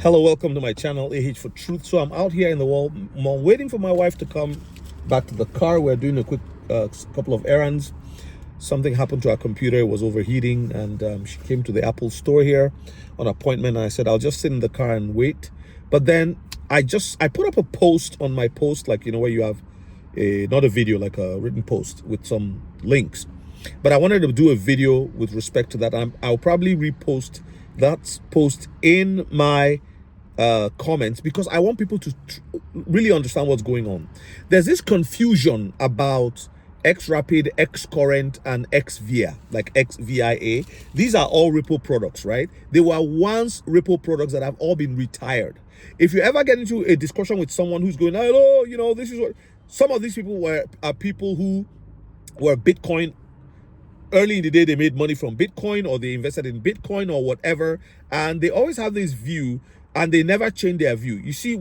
Hello, welcome to my channel, AH for Truth. So I'm out here in the wall, waiting for my wife to come back to the car. We're doing a quick couple of errands. Something happened to our computer, it was overheating, and she came to the Apple store here on appointment, and I said, I'll just sit in the car and wait. But then I put up a post on my post, like, you know, where you have not a video, like a written post with some links. But I wanted to do a video with respect to that. I'll probably repost that post in my comments, because I want people to really understand what's going on. There's this confusion about Xrapid, Xcurrent, and Xvia, like Xvia. These are all Ripple products, right? They were once Ripple products that have all been retired. If you ever get into a discussion with someone who's going, hello, you know, this is what some of these people are people who were Bitcoin. Early in the day, they made money from Bitcoin, or they invested in Bitcoin or whatever, and they always have this view, and they never change their view. You see,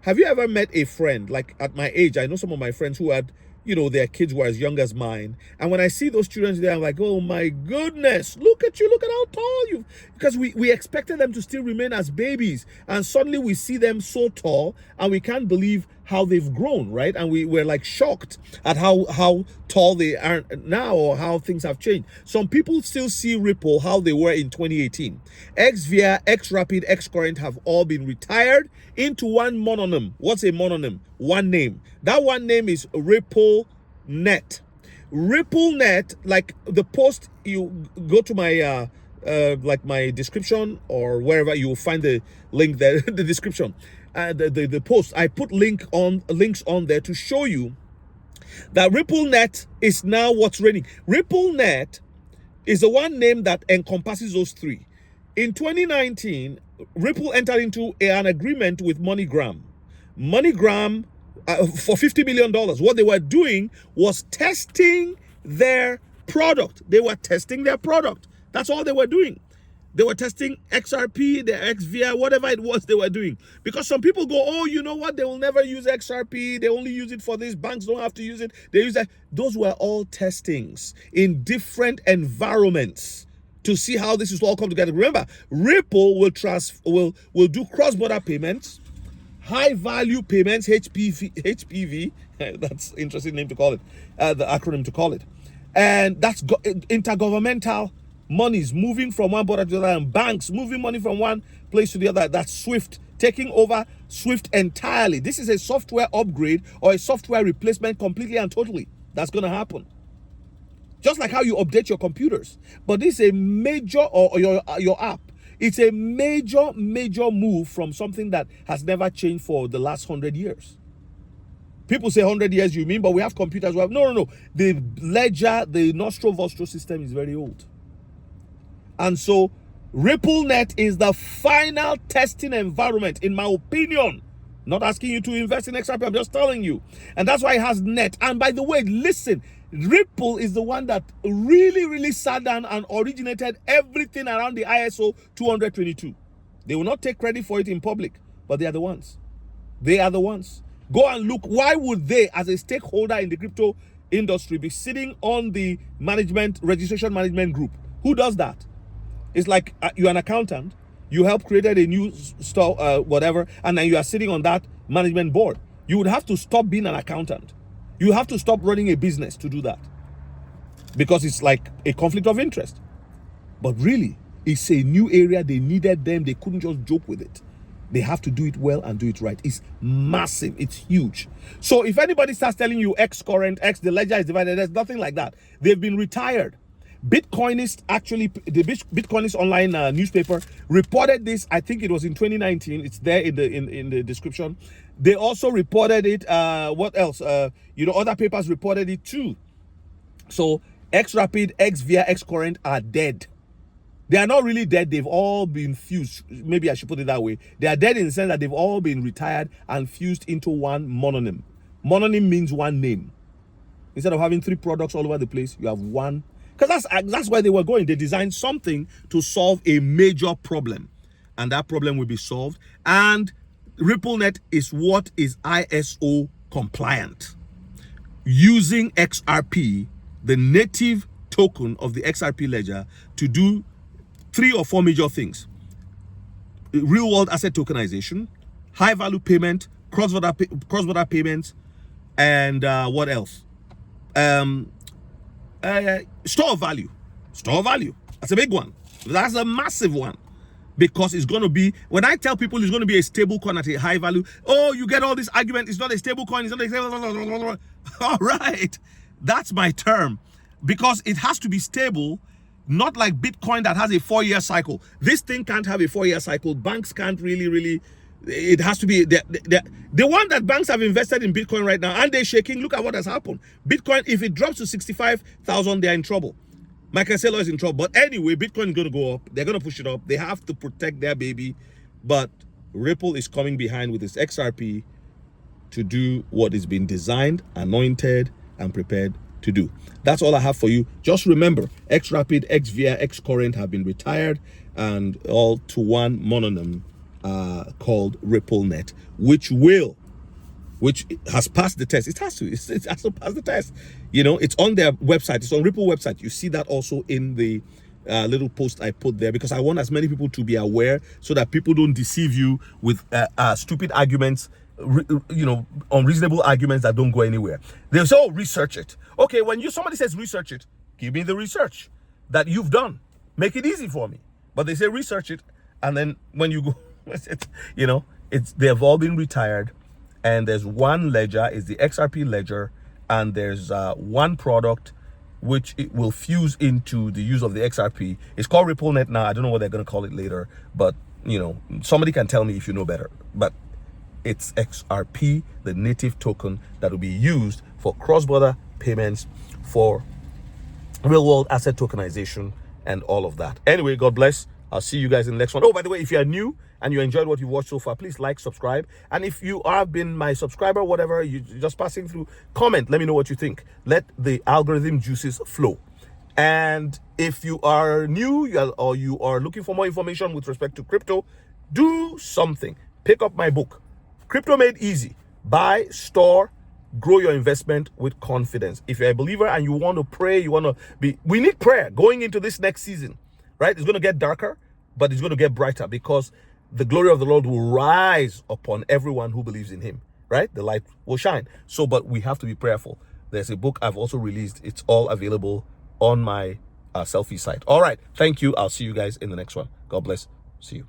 have you ever met a friend, like at my age, I know some of my friends who had, you know, their kids were as young as mine, and when I see those children today, I'm like, oh my goodness, look at you, look at how tall you, because we expected them to still remain as babies, and suddenly we see them so tall, and we can't believe how they've grown, right? And we're like shocked at how tall they are now, or how things have changed. Some people still see Ripple how they were in 2018. Xvia, Xrapid, Xcurrent have all been retired into one mononym. What's a mononym? One name. That one name is Ripple Net. Ripple Net, like the post, you go to my like my description or wherever, you will find the link there, the description. The post, I put links on there to show you that RippleNet is now what's reigning. RippleNet is the one name that encompasses those three. In 2019, Ripple entered into an agreement with MoneyGram. MoneyGram for $50 million. What they were doing was testing their product. They were testing their product. That's all they were doing. They were testing XRP, the Xvia, whatever it was they were doing. Because some people go, oh, you know what? They will never use XRP. They only use it for this. Banks don't have to use it. They use that. Those were all testings in different environments to see how this is all come together. Remember, Ripple will do cross-border payments, high-value payments, HPV. That's an interesting name to call it, the acronym to call it. And that's intergovernmental monies moving from one border to the other, and banks moving money from one place to the other. That's Swift, taking over Swift entirely. This is a software upgrade or a software replacement completely and totally. That's going to happen. Just like how you update your computers. But this is a major, or your app. It's a major move from something that has never changed for the last 100 years. People say 100 years, you mean? But we have computers. No. The ledger, the Nostro-Vostro system is very old. And so RippleNet is the final testing environment, in my opinion. Not asking you to invest in XRP, I'm just telling you. And that's why it has net. And by the way, listen, Ripple is the one that really sat down and originated everything around the ISO 222. They will not take credit for it in public, but they are the ones. They are the ones. Go and look. Why would they, as a stakeholder in the crypto industry, be sitting on the registration management group? Who does that? It's like you're an accountant, you help created a new store, whatever, and then you are sitting on that management board. You would have to stop being an accountant. You have to stop running a business to do that, because it's like a conflict of interest. But really, it's a new area. They needed them. They couldn't just joke with it. They have to do it well and do it right. It's massive. It's huge. So if anybody starts telling you Xcurrent, the ledger is divided, there's nothing like that. They've been retired. Bitcoinist, actually, the Bitcoinist online newspaper reported this. I think it was in 2019. It's there in the description. They also reported it. What else? You know, other papers reported it too. So Xrapid, Xvia, Xcurrent are dead. They are not really dead. They've all been fused. Maybe I should put it that way. They are dead in the sense that they've all been retired and fused into one mononym. Mononym means one name. Instead of having three products all over the place, you have one. Because that's where they were going. They designed something to solve a major problem, and that problem will be solved. And RippleNet is what is ISO compliant, using XRP, the native token of the XRP ledger, to do 3 or 4 major things. real world asset tokenization, high value payment, cross-border payments, and what else? Store of value. Store of value. That's a big one. That's a massive one. Because it's going to be, when I tell people it's going to be a stable coin at a high value, oh, you get all this argument, it's not a stable coin, it's not a stable. All right, that's my term. Because it has to be stable, not like Bitcoin that has a 4-year cycle. This thing can't have a 4-year cycle. Banks can't really, it has to be, the one that banks have invested in Bitcoin right now, and they're shaking, look at what has happened. Bitcoin, if it drops to 65,000, they're in trouble. Michael Saylor is in trouble. But anyway, Bitcoin is going to go up. They're going to push it up. They have to protect their baby. But Ripple is coming behind with its XRP to do what is being designed, anointed, and prepared to do. That's all I have for you. Just remember, Xrapid, Xvia, Xcurrent have been retired, and all to one mononym called RippleNet, which has passed the test. It has to pass the test. You know, it's on their website. It's on Ripple website. You see that also in the little post I put there, because I want as many people to be aware so that people don't deceive you with stupid arguments, you know, unreasonable arguments that don't go anywhere. They'll say, oh, research it. Okay, when somebody says research it, give me the research that you've done. Make it easy for me. But they say research it, and then when you go, you know, they've all been retired. And there's one ledger, is the XRP ledger, and there's one product which it will fuse into the use of the XRP. It's called RippleNet now. I don't know what they're going to call it later, but you know, somebody can tell me if you know better. But it's XRP, the native token that will be used for cross-border payments, for real-world asset tokenization, and all of that. Anyway, God bless. I'll see you guys in the next one. Oh, by the way, if you are new and you enjoyed what you watched so far, please like, subscribe. And if you have been my subscriber, whatever, you're just passing through, comment. Let me know what you think. Let the algorithm juices flow. And if you are new or you are looking for more information with respect to crypto, do something. Pick up my book, Crypto Made Easy. Buy, store, grow your investment with confidence. If you're a believer and you want to pray, we need prayer going into this next season, right? It's going to get darker, but it's going to get brighter, because the glory of the Lord will rise upon everyone who believes in him, right? The light will shine. So, but we have to be prayerful. There's a book I've also released. It's all available on my selfie site. All right. Thank you. I'll see you guys in the next one. God bless. See you.